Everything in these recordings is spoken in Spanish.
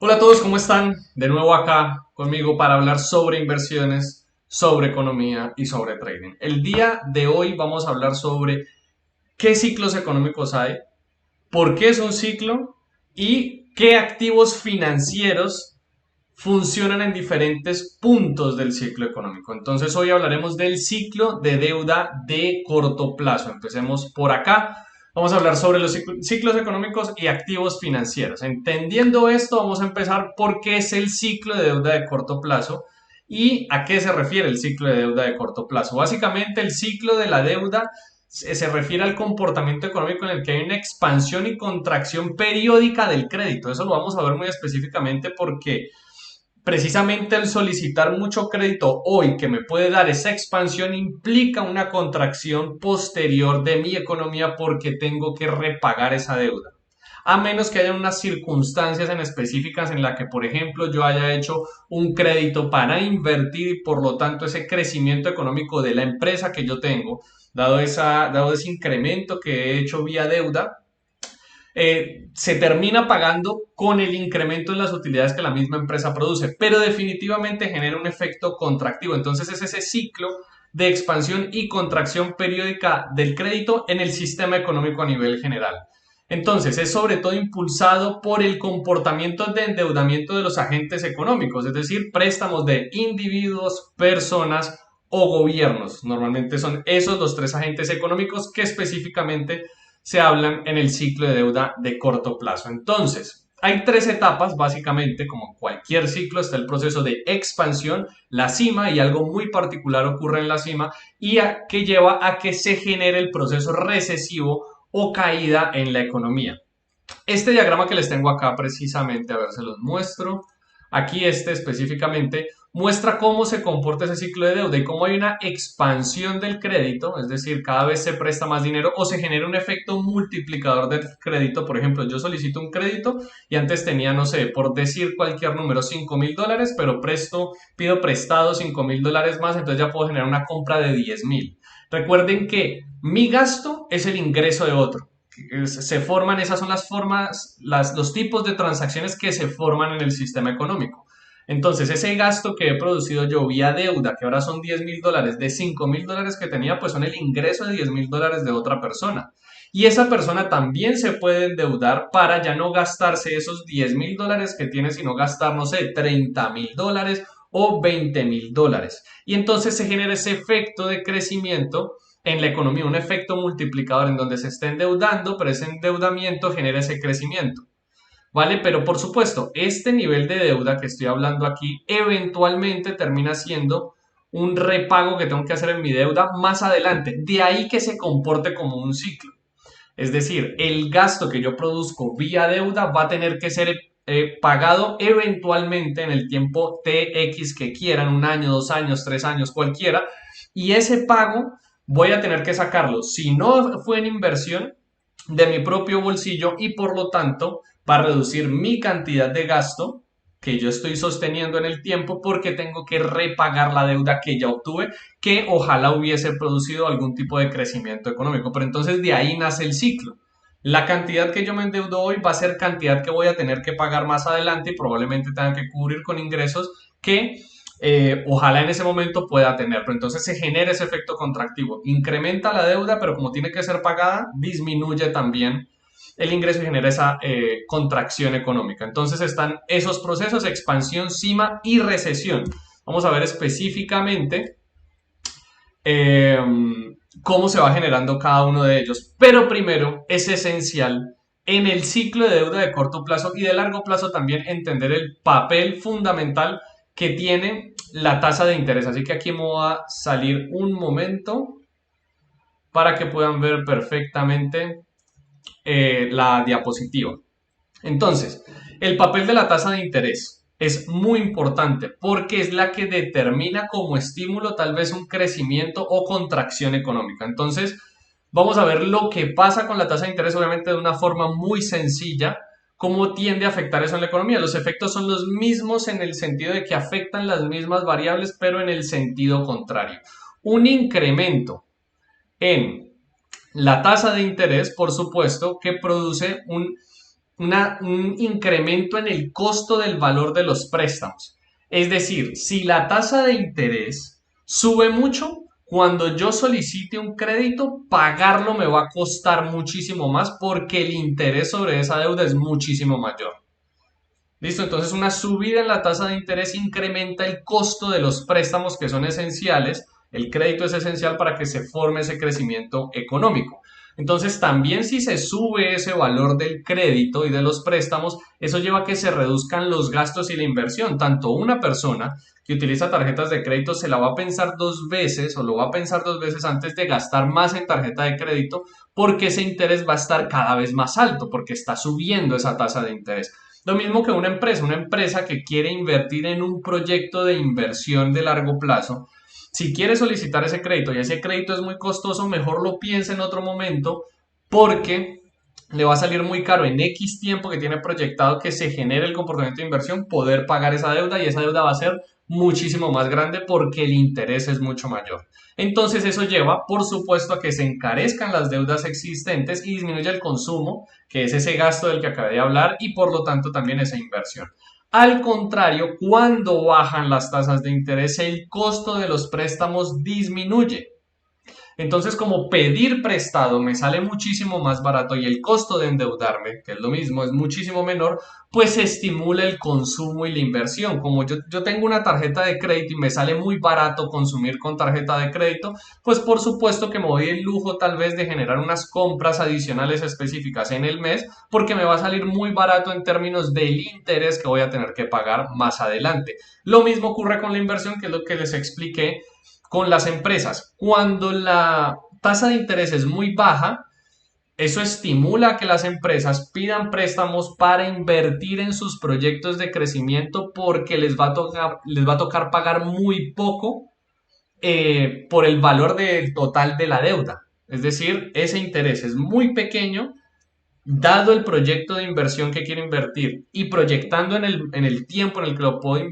Hola a todos, ¿cómo están? De nuevo acá conmigo para hablar sobre inversiones, sobre economía y sobre trading. El día de hoy vamos a hablar sobre qué ciclos económicos hay, por qué es un ciclo y qué activos financieros funcionan en diferentes puntos del ciclo económico. Entonces hoy hablaremos del ciclo de deuda de corto plazo. Empecemos por acá. Vamos a hablar sobre los ciclos económicos y activos financieros. Entendiendo esto, vamos a empezar por qué es el ciclo de deuda de corto plazo y a qué se refiere el ciclo de deuda de corto plazo. Básicamente, el ciclo de la deuda se refiere al comportamiento económico en el que hay una expansión y contracción periódica del crédito. Eso lo vamos a ver muy específicamente porque precisamente el solicitar mucho crédito hoy que me puede dar esa expansión implica una contracción posterior de mi economía porque tengo que repagar esa deuda. A menos que haya unas circunstancias en específicas en la que, por ejemplo, yo haya hecho un crédito para invertir y por lo tanto ese crecimiento económico de la empresa que yo tengo, dado ese incremento que he hecho vía deuda, se termina pagando con el incremento en las utilidades que la misma empresa produce, pero definitivamente genera un efecto contractivo. Entonces es ese ciclo de expansión y contracción periódica del crédito en el sistema económico a nivel general. Entonces es sobre todo impulsado por el comportamiento de endeudamiento de los agentes económicos, es decir, préstamos de individuos, personas o gobiernos. Normalmente son esos los tres agentes económicos que específicamente se hablan en el ciclo de deuda de corto plazo. Entonces, hay tres etapas, básicamente, como cualquier ciclo, está el proceso de expansión, la cima, y algo muy particular ocurre en la cima, que lleva a que se genere el proceso recesivo o caída en la economía. Este diagrama que les tengo acá precisamente, a ver, se los muestro. Aquí específicamente muestra cómo se comporta ese ciclo de deuda y cómo hay una expansión del crédito, es decir, cada vez se presta más dinero o se genera un efecto multiplicador del crédito. Por ejemplo, yo solicito un crédito y antes tenía, no sé, por decir cualquier número, $5,000, pero pido prestado $5,000 más, entonces ya puedo generar una compra de 10,000. Recuerden que mi gasto es el ingreso de otro. Se forman, esas son las formas, los tipos de transacciones que se forman en el sistema económico. Entonces, ese gasto que he producido yo vía deuda, que ahora son $10,000, de $5,000 que tenía, pues son el ingreso de $10,000 de otra persona. Y esa persona también se puede endeudar para ya no gastarse esos $10,000 que tiene, sino gastar, no sé, $30,000 o $20,000. Y entonces se genera ese efecto de crecimiento en la economía, un efecto multiplicador en donde se está endeudando, pero ese endeudamiento genera ese crecimiento. ¿Vale? Pero por supuesto, este nivel de deuda que estoy hablando aquí eventualmente termina siendo un repago que tengo que hacer en mi deuda más adelante. De ahí que se comporte como un ciclo. Es decir, el gasto que yo produzco vía deuda va a tener que ser pagado eventualmente en el tiempo TX que quieran, un año, 2 años, 3 años, cualquiera. Y ese pago voy a tener que sacarlo, si no fue en inversión, de mi propio bolsillo y por lo tanto va a reducir mi cantidad de gasto que yo estoy sosteniendo en el tiempo porque tengo que repagar la deuda que ya obtuve, que ojalá hubiese producido algún tipo de crecimiento económico. Pero entonces de ahí nace el ciclo. La cantidad que yo me endeudo hoy va a ser cantidad que voy a tener que pagar más adelante y probablemente tenga que cubrir con ingresos que ojalá en ese momento pueda tener. Pero entonces se genera ese efecto contractivo. Incrementa la deuda, pero como tiene que ser pagada, disminuye también el ingreso y genera esa contracción económica. Entonces están esos procesos, expansión, cima y recesión. Vamos a ver específicamente eh, cómo se va generando cada uno de ellos. Pero primero es esencial en el ciclo de deuda de corto plazo y de largo plazo también entender el papel fundamental que tiene la tasa de interés. Así que aquí me voy a salir un momento para que puedan ver perfectamente la diapositiva. Entonces, el papel de la tasa de interés es muy importante porque es la que determina como estímulo tal vez un crecimiento o contracción económica. Entonces, vamos a ver lo que pasa con la tasa de interés, obviamente de una forma muy sencilla, cómo tiende a afectar eso en la economía. Los efectos son los mismos en el sentido de que afectan las mismas variables, pero en el sentido contrario. Un incremento en la tasa de interés, por supuesto, que produce un incremento en el costo del valor de los préstamos. Es decir, si la tasa de interés sube mucho, cuando yo solicite un crédito, pagarlo me va a costar muchísimo más porque el interés sobre esa deuda es muchísimo mayor. ¿Listo? Entonces una subida en la tasa de interés incrementa el costo de los préstamos que son esenciales. El crédito es esencial para que se forme ese crecimiento económico. Entonces también si se sube ese valor del crédito y de los préstamos, eso lleva a que se reduzcan los gastos y la inversión. Tanto una persona que utiliza tarjetas de crédito se la va a pensar dos veces o lo va a pensar dos veces antes de gastar más en tarjeta de crédito porque ese interés va a estar cada vez más alto porque está subiendo esa tasa de interés. Lo mismo que una empresa que quiere invertir en un proyecto de inversión de largo plazo. Si quiere solicitar ese crédito y ese crédito es muy costoso, mejor lo piense en otro momento porque le va a salir muy caro en X tiempo que tiene proyectado que se genere el comportamiento de inversión, poder pagar esa deuda y esa deuda va a ser muchísimo más grande porque el interés es mucho mayor. Entonces eso lleva, por supuesto, a que se encarezcan las deudas existentes y disminuya el consumo, que es ese gasto del que acabé de hablar, y por lo tanto también esa inversión. Al contrario, cuando bajan las tasas de interés, el costo de los préstamos disminuye. Entonces, como pedir prestado me sale muchísimo más barato y el costo de endeudarme, que es lo mismo, es muchísimo menor, pues se estimula el consumo y la inversión. Como yo tengo una tarjeta de crédito y me sale muy barato consumir con tarjeta de crédito, pues por supuesto que me doy el lujo tal vez de generar unas compras adicionales específicas en el mes, porque me va a salir muy barato en términos del interés que voy a tener que pagar más adelante. Lo mismo ocurre con la inversión, que es lo que les expliqué con las empresas. Cuando la tasa de interés es muy baja, eso estimula a que las empresas pidan préstamos para invertir en sus proyectos de crecimiento porque les va a tocar pagar muy poco por el valor total de la deuda. Es decir, ese interés es muy pequeño dado el proyecto de inversión que quiere invertir y proyectando en el tiempo en el que lo puedo,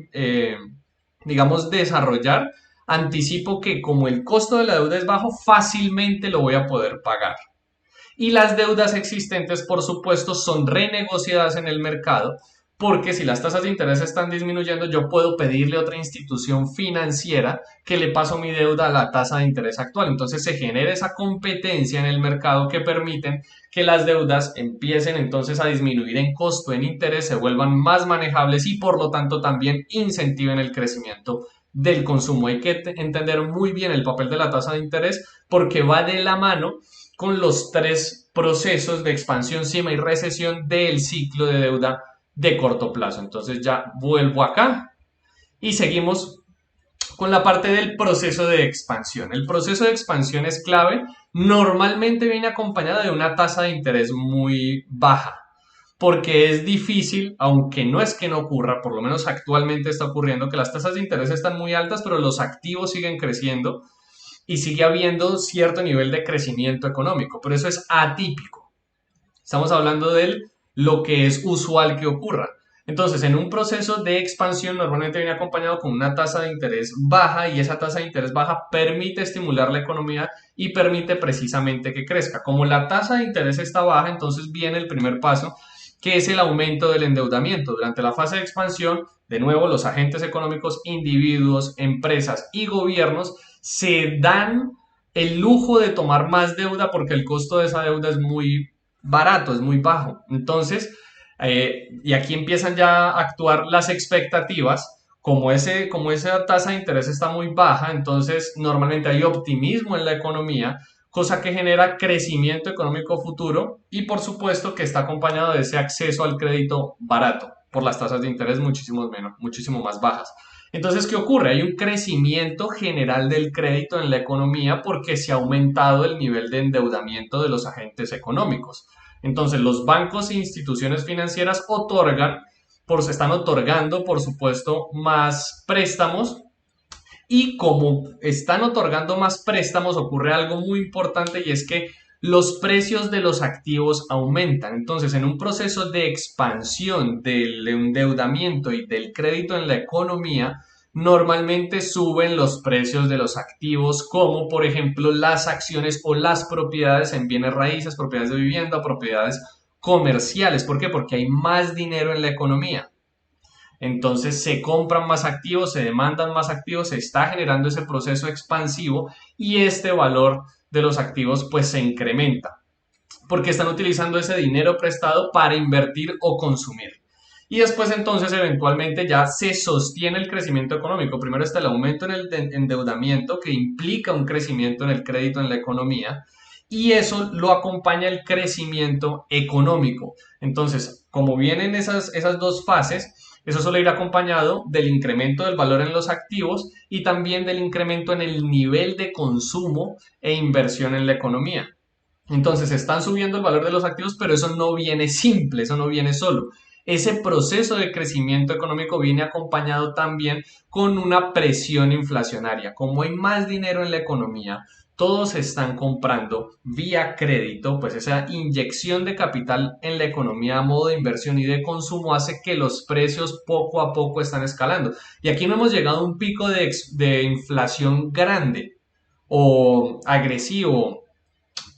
digamos, desarrollar, anticipo que como el costo de la deuda es bajo, fácilmente lo voy a poder pagar. Y las deudas existentes, por supuesto, son renegociadas en el mercado, porque si las tasas de interés están disminuyendo, yo puedo pedirle a otra institución financiera que le paso mi deuda a la tasa de interés actual. Entonces se genera esa competencia en el mercado que permiten que las deudas empiecen entonces a disminuir en costo, en interés, se vuelvan más manejables y por lo tanto también incentiven el crecimiento del consumo. Hay que entender muy bien el papel de la tasa de interés porque va de la mano con los tres procesos de expansión, cima y recesión del ciclo de deuda de corto plazo. Entonces ya vuelvo acá y seguimos con la parte del proceso de expansión. El proceso de expansión es clave. Normalmente viene acompañado de una tasa de interés muy baja, porque es difícil, aunque no es que no ocurra, por lo menos actualmente está ocurriendo, que las tasas de interés están muy altas, pero los activos siguen creciendo y sigue habiendo cierto nivel de crecimiento económico, pero eso es atípico. Estamos hablando de lo que es usual que ocurra. Entonces, en un proceso de expansión normalmente viene acompañado con una tasa de interés baja y esa tasa de interés baja permite estimular la economía y permite precisamente que crezca. Como la tasa de interés está baja, entonces viene el primer paso, que es el aumento del endeudamiento. Durante la fase de expansión, de nuevo, los agentes económicos, individuos, empresas y gobiernos se dan el lujo de tomar más deuda porque el costo de esa deuda es muy barato, es muy bajo. Entonces, y aquí empiezan ya a actuar las expectativas. Como esa tasa de interés está muy baja, entonces normalmente hay optimismo en la economía, cosa que genera crecimiento económico futuro y por supuesto que está acompañado de ese acceso al crédito barato por las tasas de interés muchísimo más bajas. Entonces, ¿qué ocurre? Hay un crecimiento general del crédito en la economía porque se ha aumentado el nivel de endeudamiento de los agentes económicos. Entonces, los bancos e instituciones financieras están otorgando, por supuesto, más préstamos y como están otorgando más préstamos, ocurre algo muy importante y es que los precios de los activos aumentan. Entonces, en un proceso de expansión del endeudamiento y del crédito en la economía, normalmente suben los precios de los activos, como por ejemplo las acciones o las propiedades en bienes raíces, propiedades de vivienda, propiedades comerciales. ¿Por qué? Porque hay más dinero en la economía. Entonces se compran más activos, se demandan más activos, se está generando ese proceso expansivo y este valor de los activos pues se incrementa porque están utilizando ese dinero prestado para invertir o consumir. Y después entonces eventualmente ya se sostiene el crecimiento económico. Primero está el aumento en el endeudamiento que implica un crecimiento en el crédito en la economía y eso lo acompaña el crecimiento económico. Entonces, como vienen esas dos fases, eso suele ir acompañado del incremento del valor en los activos y también del incremento en el nivel de consumo e inversión en la economía. Entonces están subiendo el valor de los activos, pero eso no viene simple, eso no viene solo. Ese proceso de crecimiento económico viene acompañado también con una presión inflacionaria. Como hay más dinero en la economía, todos están comprando vía crédito, pues esa inyección de capital en la economía a modo de inversión y de consumo hace que los precios poco a poco están escalando. Y aquí no hemos llegado a un pico de inflación grande o agresivo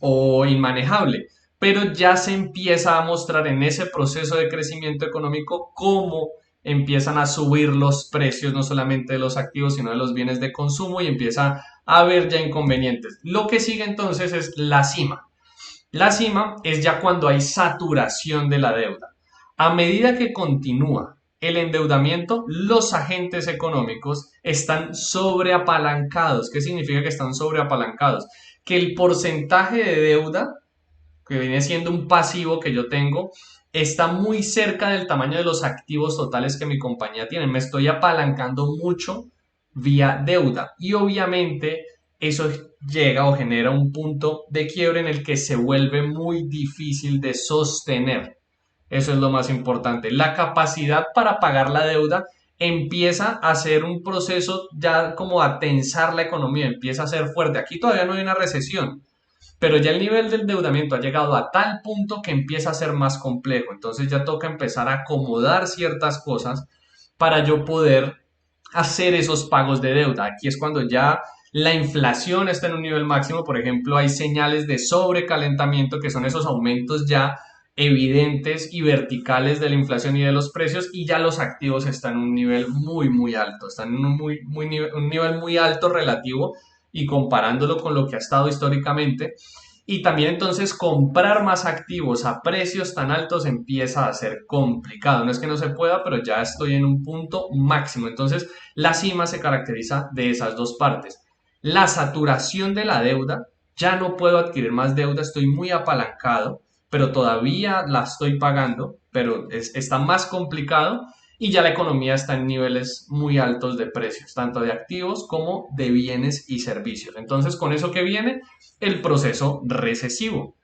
o inmanejable, pero ya se empieza a mostrar en ese proceso de crecimiento económico cómo empiezan a subir los precios no solamente de los activos, sino de los bienes de consumo y empieza a haber ya inconvenientes. Lo que sigue entonces es la cima. La cima es ya cuando hay saturación de la deuda. A medida que continúa el endeudamiento, los agentes económicos están sobreapalancados. ¿Qué significa que están sobreapalancados? Que el porcentaje de deuda, que viene siendo un pasivo que yo tengo, está muy cerca del tamaño de los activos totales que mi compañía tiene. Me estoy apalancando mucho vía deuda y obviamente eso llega o genera un punto de quiebre en el que se vuelve muy difícil de sostener. Eso es lo más importante. La capacidad para pagar la deuda empieza a ser un proceso ya como a tensar la economía, empieza a ser fuerte. Aquí todavía no hay una recesión, pero ya el nivel del endeudamiento ha llegado a tal punto que empieza a ser más complejo. Entonces ya toca empezar a acomodar ciertas cosas para yo poder hacer esos pagos de deuda. Aquí es cuando ya la inflación está en un nivel máximo. Por ejemplo, hay señales de sobrecalentamiento que son esos aumentos ya evidentes y verticales de la inflación y de los precios y ya los activos están en un nivel muy alto, están en un nivel muy alto relativo y comparándolo con lo que ha estado históricamente. Y también entonces comprar más activos a precios tan altos empieza a ser complicado. No es que no se pueda, pero ya estoy en un punto máximo. Entonces la cima se caracteriza de esas dos partes. La saturación de la deuda, ya no puedo adquirir más deuda, estoy muy apalancado, pero todavía la estoy pagando, pero está más complicado y ya la economía está en niveles muy altos de precios, tanto de activos como de bienes y servicios. Entonces, con eso que viene, el proceso recesivo.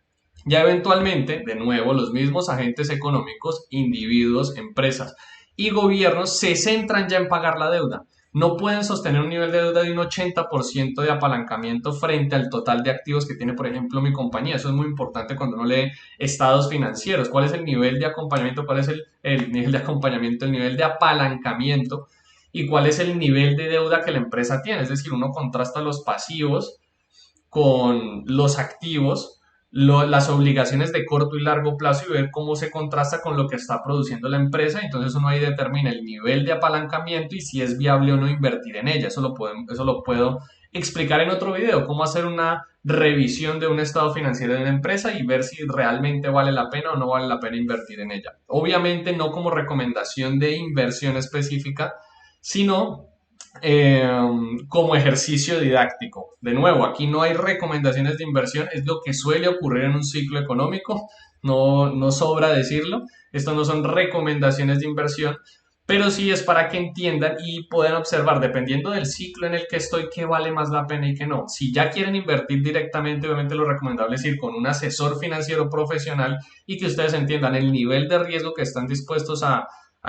Ya eventualmente, de nuevo, los mismos agentes económicos, individuos, empresas y gobiernos se centran ya en pagar la deuda. No pueden sostener un nivel de deuda de un 80% de apalancamiento frente al total de activos que tiene, por ejemplo, mi compañía. Eso es muy importante cuando uno lee estados financieros. ¿Cuál es el nivel de acompañamiento? ¿Cuál es el nivel de acompañamiento? El nivel de apalancamiento y cuál es el nivel de deuda que la empresa tiene. Es decir, uno contrasta los pasivos con los activos, las obligaciones de corto y largo plazo y ver cómo se contrasta con lo que está produciendo la empresa. Entonces uno ahí determina el nivel de apalancamiento y si es viable o no invertir en ella. Eso lo puedo explicar en otro video, cómo hacer una revisión de un estado financiero de una empresa y ver si realmente vale la pena o no vale la pena invertir en ella. Obviamente no como recomendación de inversión específica, sino eh, como ejercicio didáctico. De nuevo, aquí no hay recomendaciones de inversión, es lo que suele ocurrir en un ciclo económico, no sobra decirlo. Esto no son recomendaciones de inversión, pero sí es para que entiendan y puedan observar, dependiendo del ciclo en el que estoy, qué vale más la pena y qué no. Si ya quieren invertir directamente, obviamente lo recomendable es ir con un asesor financiero profesional y que ustedes entiendan el nivel de riesgo que están dispuestos a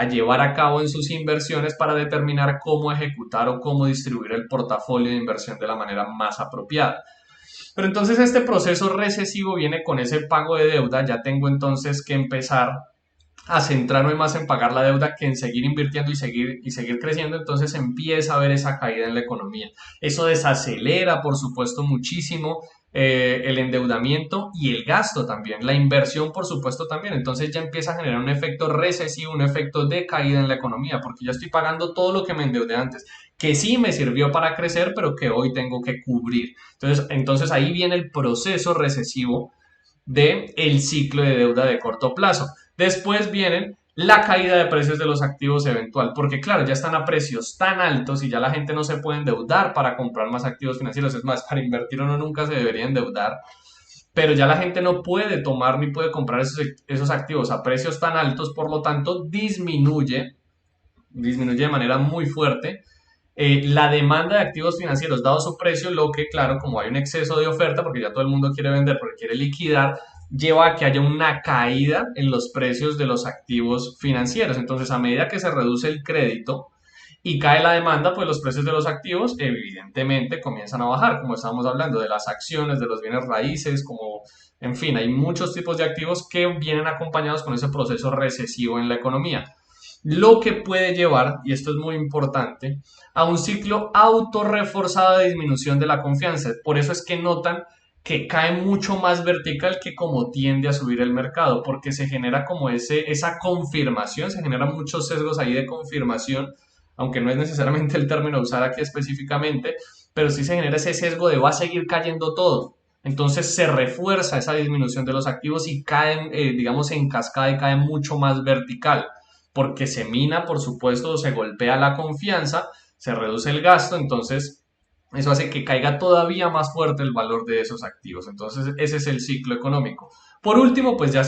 llevar a cabo en sus inversiones para determinar cómo ejecutar o cómo distribuir el portafolio de inversión de la manera más apropiada. Pero entonces este proceso recesivo viene con ese pago de deuda, ya tengo entonces que empezar a centrarme más en pagar la deuda que en seguir invirtiendo y seguir creciendo, entonces empieza a haber esa caída en la economía. Eso desacelera, por supuesto, muchísimo el endeudamiento y el gasto también, la inversión, por supuesto, también. Entonces ya empieza a generar un efecto recesivo, un efecto de caída en la economía, porque ya estoy pagando todo lo que me endeudé antes, que sí me sirvió para crecer, pero que hoy tengo que cubrir. Entonces ahí viene el proceso recesivo de el ciclo de deuda de corto plazo. Después vienen la caída de precios de los activos eventual, porque claro, ya están a precios tan altos y ya la gente no se puede endeudar para comprar más activos financieros. Es más, para invertir uno nunca se debería endeudar, pero ya la gente no puede tomar ni puede comprar esos activos a precios tan altos, por lo tanto disminuye de manera muy fuerte la demanda de activos financieros dado su precio, lo que claro, como hay un exceso de oferta, porque ya todo el mundo quiere vender, porque quiere liquidar, lleva a que haya una caída en los precios de los activos financieros. Entonces, a medida que se reduce el crédito y cae la demanda, pues los precios de los activos evidentemente comienzan a bajar, como estábamos hablando de las acciones, de los bienes raíces, como, en fin, hay muchos tipos de activos que vienen acompañados con ese proceso recesivo en la economía, lo que puede llevar, y esto es muy importante, a un ciclo autorreforzado de disminución de la confianza. Por eso es que notan que cae mucho más vertical que como tiende a subir el mercado, porque se genera como esa confirmación, se generan muchos sesgos ahí de confirmación, aunque no es necesariamente el término a usar aquí específicamente, pero sí se genera ese sesgo de va a seguir cayendo todo. Entonces se refuerza esa disminución de los activos y caen, digamos, en cascada y caen mucho más vertical porque se mina, por supuesto, se golpea la confianza, se reduce el gasto, entonces eso hace que caiga todavía más fuerte el valor de esos activos. Entonces ese es el ciclo económico. Por último, pues ya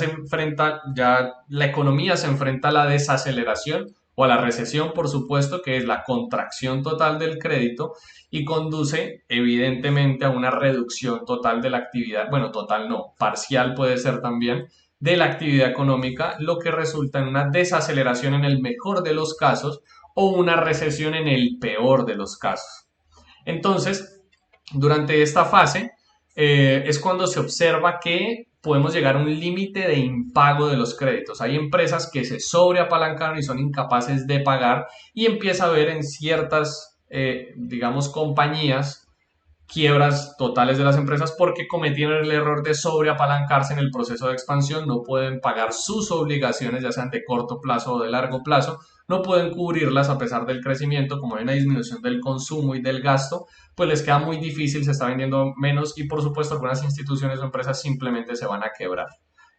la economía se enfrenta a la desaceleración o a la recesión, por supuesto, que es la contracción total del crédito y conduce evidentemente a una reducción total de la actividad, bueno, total no, parcial puede ser también, de la actividad económica, lo que resulta en una desaceleración en el mejor de los casos o una recesión en el peor de los casos. Entonces, durante esta fase es cuando se observa que podemos llegar a un límite de impago de los créditos. Hay empresas que se sobreapalancaron y son incapaces de pagar y empieza a haber en ciertas, digamos, compañías quiebras totales de las empresas porque cometieron el error de sobreapalancarse en el proceso de expansión, no pueden pagar sus obligaciones, ya sean de corto plazo o de largo plazo, no pueden cubrirlas a pesar del crecimiento, como hay una disminución del consumo y del gasto, pues les queda muy difícil, se está vendiendo menos y por supuesto algunas instituciones o empresas simplemente se van a quebrar.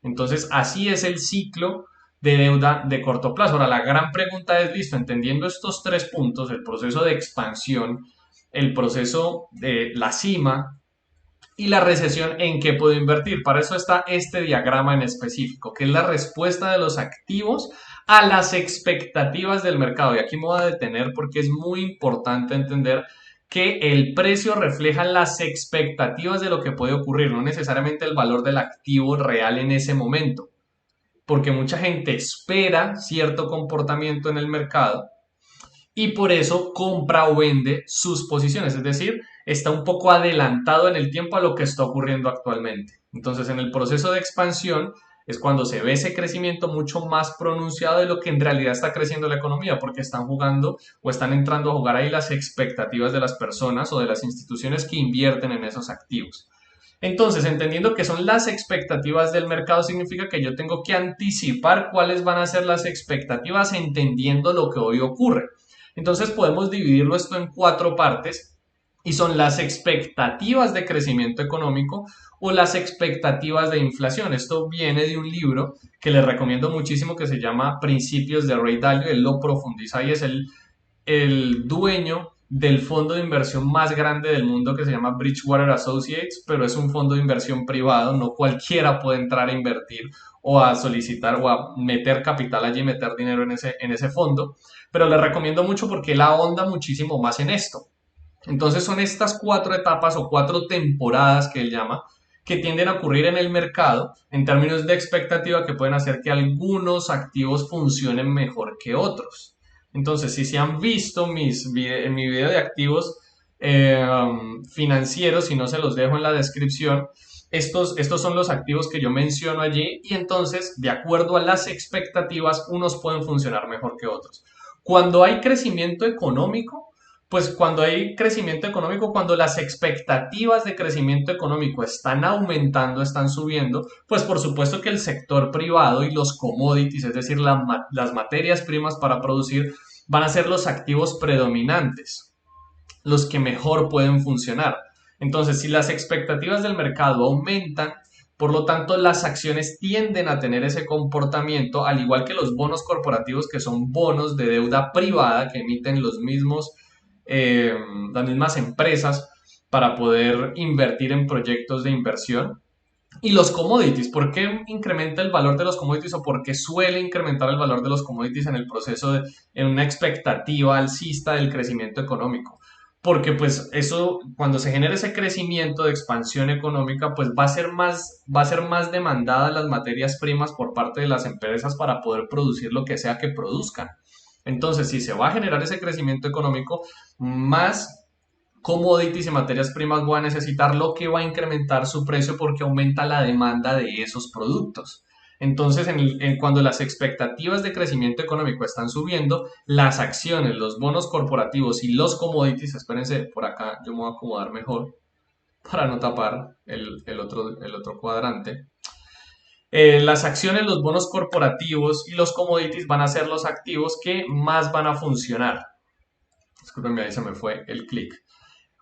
Entonces así es el ciclo de deuda de corto plazo. Ahora la gran pregunta es, listo, entendiendo estos tres puntos, el proceso de expansión, el proceso de la cima y la recesión, en qué puedo invertir. Para eso está este diagrama en específico, que es la respuesta de los activos a las expectativas del mercado. Y aquí me voy a detener porque es muy importante entender que el precio refleja las expectativas de lo que puede ocurrir, no necesariamente el valor del activo real en ese momento, porque mucha gente espera cierto comportamiento en el mercado y por eso compra o vende sus posiciones, es decir, está un poco adelantado en el tiempo a lo que está ocurriendo actualmente. Entonces, en el proceso de expansión es cuando se ve ese crecimiento mucho más pronunciado de lo que en realidad está creciendo la economía, porque están jugando o están entrando a jugar ahí las expectativas de las personas o de las instituciones que invierten en esos activos. Entonces, entendiendo que son las expectativas del mercado, significa que yo tengo que anticipar cuáles van a ser las expectativas entendiendo lo que hoy ocurre. Entonces, podemos dividirlo esto en cuatro partes y son las expectativas de crecimiento económico o las expectativas de inflación. Esto viene de un libro que les recomiendo muchísimo que se llama Principios de Ray Dalio. Él lo profundiza y es el dueño del fondo de inversión más grande del mundo que se llama Bridgewater Associates, pero es un fondo de inversión privado, no cualquiera puede entrar a invertir o a solicitar o a meter capital allí, meter dinero en ese fondo, pero le recomiendo mucho porque él ahonda muchísimo más en esto. Entonces son estas cuatro etapas o cuatro temporadas que él llama, que tienden a ocurrir en el mercado en términos de expectativa que pueden hacer que algunos activos funcionen mejor que otros. Entonces, si se han visto en mi video de activos financieros, si no se los dejo en la descripción, estos son los activos que yo menciono allí y entonces, de acuerdo a las expectativas, unos pueden funcionar mejor que otros. Cuando hay crecimiento económico, pues cuando hay crecimiento económico, cuando las expectativas de crecimiento económico están aumentando, están subiendo, pues por supuesto que el sector privado y los commodities, es decir, las materias primas para producir, van a ser los activos predominantes, los que mejor pueden funcionar. Entonces, si las expectativas del mercado aumentan, por lo tanto, las acciones tienden a tener ese comportamiento, al igual que los bonos corporativos, que son bonos de deuda privada que emiten eh, las mismas empresas para poder invertir en proyectos de inversión. Y los commodities, ¿por qué incrementa el valor de los commodities o por qué suele incrementar el valor de los commodities en el proceso en una expectativa alcista del crecimiento económico? Porque pues eso, cuando se genera ese crecimiento de expansión económica, pues va a ser más demandada las materias primas por parte de las empresas para poder producir lo que sea que produzcan. Entonces, si se va a generar ese crecimiento económico, más commodities y materias primas voy a necesitar, lo que va a incrementar su precio porque aumenta la demanda de esos productos. Entonces, cuando las expectativas de crecimiento económico están subiendo, las acciones, los bonos corporativos y los commodities, espérense, por acá yo me voy a acomodar mejor para no tapar el otro cuadrante. Las acciones, los bonos corporativos y los commodities van a ser los activos que más van a funcionar. Disculpenme, ahí se me fue el clic.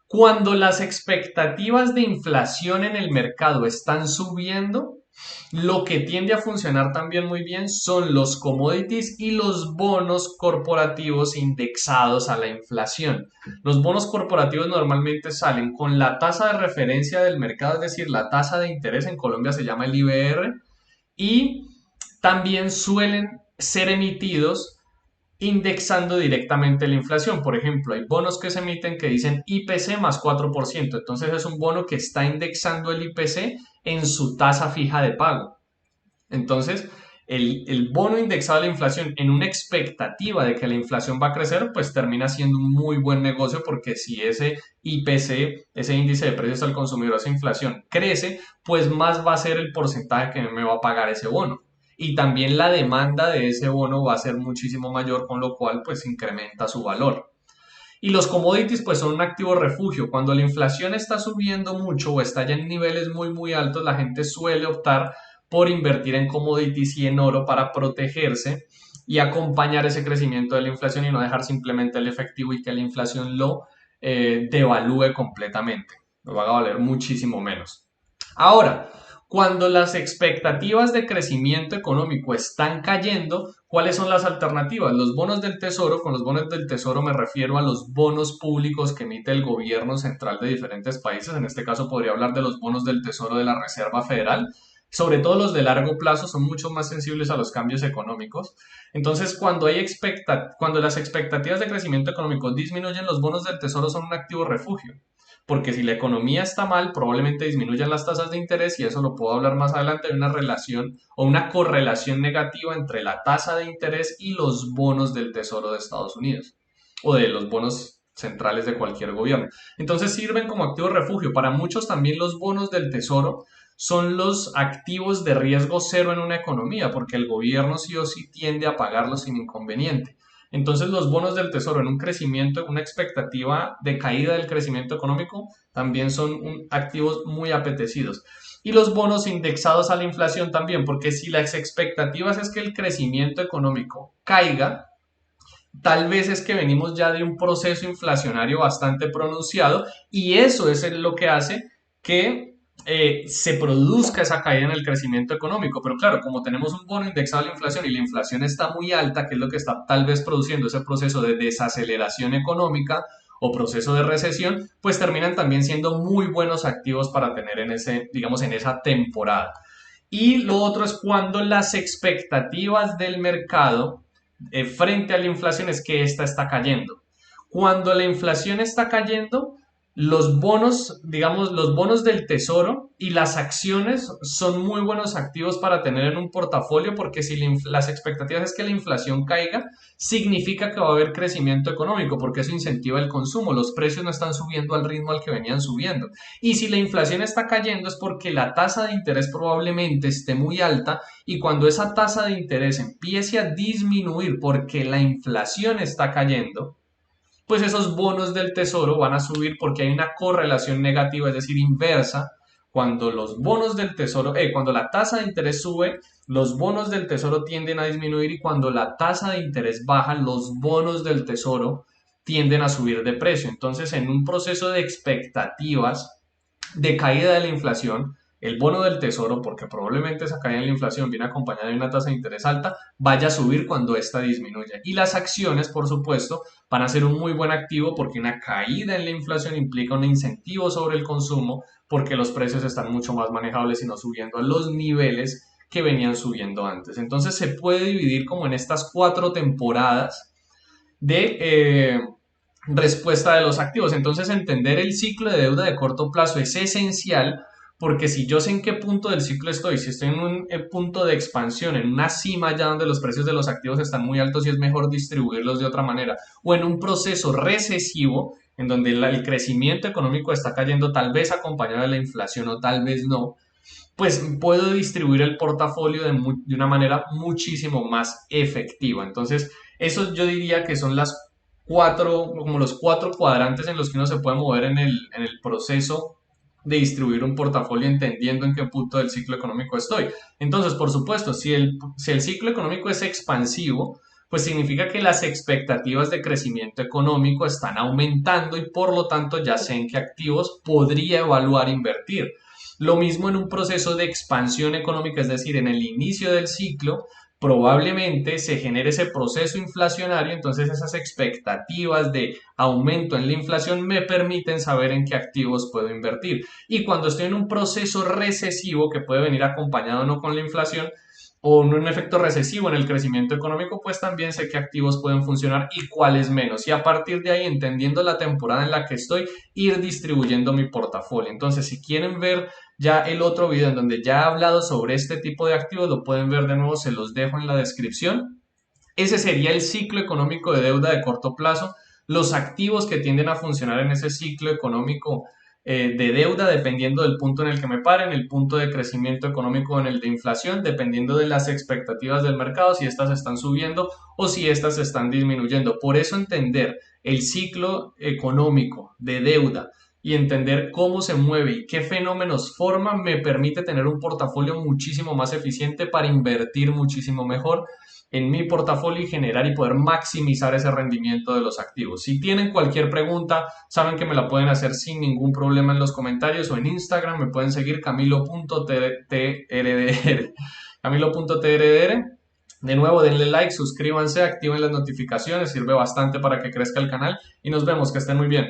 Cuando las expectativas de inflación en el mercado están subiendo, lo que tiende a funcionar también muy bien son los commodities y los bonos corporativos indexados a la inflación. Los bonos corporativos normalmente salen con la tasa de referencia del mercado, es decir, la tasa de interés, en Colombia se llama el IBR, y también suelen ser emitidos indexando directamente la inflación. Por ejemplo, hay bonos que se emiten que dicen IPC más 4%. Entonces es un bono que está indexando el IPC en su tasa fija de pago. Entonces, el bono indexado a la inflación en una expectativa de que la inflación va a crecer, pues termina siendo un muy buen negocio porque si ese IPC, ese índice de precios al consumidor, esa inflación crece, pues más va a ser el porcentaje que me va a pagar ese bono. Y también la demanda de ese bono va a ser muchísimo mayor, con lo cual pues incrementa su valor. Y los commodities pues son un activo refugio. Cuando la inflación está subiendo mucho o está ya en niveles muy altos, la gente suele optar por invertir en commodities y en oro para protegerse y acompañar ese crecimiento de la inflación y no dejar simplemente el efectivo y que la inflación lo devalúe completamente. Lo va a valer muchísimo menos. Ahora, cuando las expectativas de crecimiento económico están cayendo, ¿cuáles son las alternativas? Los bonos del tesoro, con los bonos del tesoro me refiero a los bonos públicos que emite el gobierno central de diferentes países. En este caso podría hablar de los bonos del tesoro de la Reserva Federal. Sobre todo los de largo plazo son mucho más sensibles a los cambios económicos. Entonces, cuando las expectativas de crecimiento económico disminuyen, los bonos del tesoro son un activo refugio, porque si la economía está mal, probablemente disminuyan las tasas de interés y eso lo puedo hablar más adelante. Hay una relación o una correlación negativa entre la tasa de interés y los bonos del Tesoro de Estados Unidos o de los bonos centrales de cualquier gobierno. Entonces sirven como activo refugio. Para muchos también los bonos del Tesoro son los activos de riesgo cero en una economía, porque el gobierno sí o sí tiende a pagarlos sin inconveniente. Entonces los bonos del tesoro en un crecimiento, una expectativa de caída del crecimiento económico, también son activos muy apetecidos. Y los bonos indexados a la inflación también, porque si las expectativas es que el crecimiento económico caiga, tal vez es que venimos ya de un proceso inflacionario bastante pronunciado y eso es lo que hace que se produzca esa caída en el crecimiento económico. Pero claro, como tenemos un bono indexado a la inflación y la inflación está muy alta, que es lo que está tal vez produciendo ese proceso de desaceleración económica o proceso de recesión, pues terminan también siendo muy buenos activos para tener en ese, digamos, en esa temporada. Y lo otro es cuando las expectativas del mercado frente a la inflación es que esta está cayendo. Cuando la inflación está cayendo, los bonos, digamos, los bonos del tesoro y las acciones son muy buenos activos para tener en un portafolio porque si las expectativas es que la inflación caiga, significa que va a haber crecimiento económico porque eso incentiva el consumo. Los precios no están subiendo al ritmo al que venían subiendo. Y si la inflación está cayendo es porque la tasa de interés probablemente esté muy alta y cuando esa tasa de interés empiece a disminuir porque la inflación está cayendo, pues esos bonos del tesoro van a subir porque hay una correlación negativa, es decir, inversa. Cuando los bonos del tesoro, cuando la tasa de interés sube, los bonos del tesoro tienden a disminuir y cuando la tasa de interés baja, los bonos del tesoro tienden a subir de precio. Entonces, en un proceso de expectativas de caída de la inflación, el bono del tesoro, porque probablemente esa caída en la inflación viene acompañada de una tasa de interés alta, vaya a subir cuando ésta disminuya. Y las acciones, por supuesto, van a ser un muy buen activo porque una caída en la inflación implica un incentivo sobre el consumo porque los precios están mucho más manejables y no subiendo a los niveles que venían subiendo antes. Entonces se puede dividir como en estas 4 temporadas de respuesta de los activos. Entonces, entender el ciclo de deuda de corto plazo es esencial porque si yo sé en qué punto del ciclo estoy, si estoy en un punto de expansión, en una cima ya donde los precios de los activos están muy altos y es mejor distribuirlos de otra manera, o en un proceso recesivo en donde el crecimiento económico está cayendo tal vez acompañado de la inflación o tal vez no, pues puedo distribuir el portafolio de una manera muchísimo más efectiva. Entonces, eso yo diría que son como los 4 cuadrantes en los que uno se puede mover en el proceso de distribuir un portafolio entendiendo en qué punto del ciclo económico estoy. Entonces, por supuesto, si el ciclo económico es expansivo, pues significa que las expectativas de crecimiento económico están aumentando y por lo tanto ya sé en qué activos podría evaluar invertir. Lo mismo en un proceso de expansión económica, es decir, en el inicio del ciclo, probablemente se genere ese proceso inflacionario, entonces esas expectativas de aumento en la inflación me permiten saber en qué activos puedo invertir. Y cuando estoy en un proceso recesivo que puede venir acompañado no con la inflación, o en un efecto recesivo en el crecimiento económico, pues también sé qué activos pueden funcionar y cuáles menos. Y a partir de ahí, entendiendo la temporada en la que estoy, ir distribuyendo mi portafolio. Entonces, si quieren ver ya el otro video en donde ya he hablado sobre este tipo de activos, lo pueden ver de nuevo, se los dejo en la descripción. Ese sería el ciclo económico de deuda de corto plazo, los activos que tienden a funcionar en ese ciclo económico de deuda, dependiendo del punto en el que me paren, el punto de crecimiento económico en el de inflación, dependiendo de las expectativas del mercado, si estas están subiendo o si estas están disminuyendo. Por eso entender el ciclo económico de deuda y entender cómo se mueve y qué fenómenos forma me permite tener un portafolio muchísimo más eficiente para invertir muchísimo mejor en mi portafolio y generar y poder maximizar ese rendimiento de los activos. Si tienen cualquier pregunta, saben que me la pueden hacer sin ningún problema en los comentarios o en Instagram, me pueden seguir camilo.trdr. Camilo.trdr. De nuevo, denle like, suscríbanse, activen las notificaciones, sirve bastante para que crezca el canal y nos vemos, que estén muy bien.